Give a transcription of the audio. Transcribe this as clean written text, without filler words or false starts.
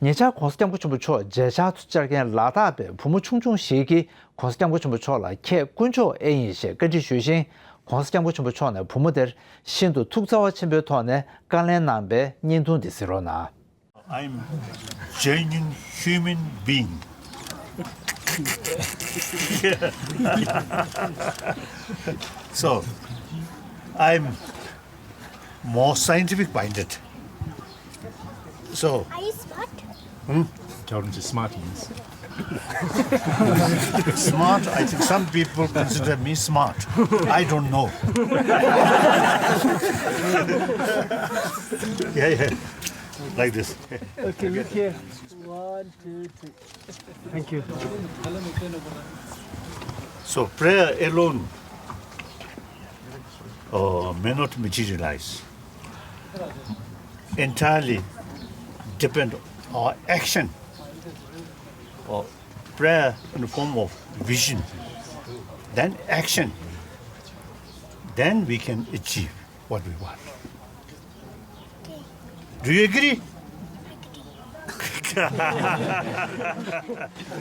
年家공수장구 정부초 제자 투자gen 라다베 부모 충충 시기 공수장구 정부초라 개 군초 애인시根据学习 공수장구 정부초네 부모들 신도 특사와 침배토네 간련남베 닌둔디스로나 I'm genuine human being. So, I'm more scientific minded. So, Are you smart? Told him to smarties. smart, I think some people consider me smart. I don't know. Yeah. Like this. Okay, look here. 1, 2, 3. Thank you. So prayer alone may not materialize. Entirely depend on action or prayer in the form of vision, then action. Then we can achieve what we want. Do you agree?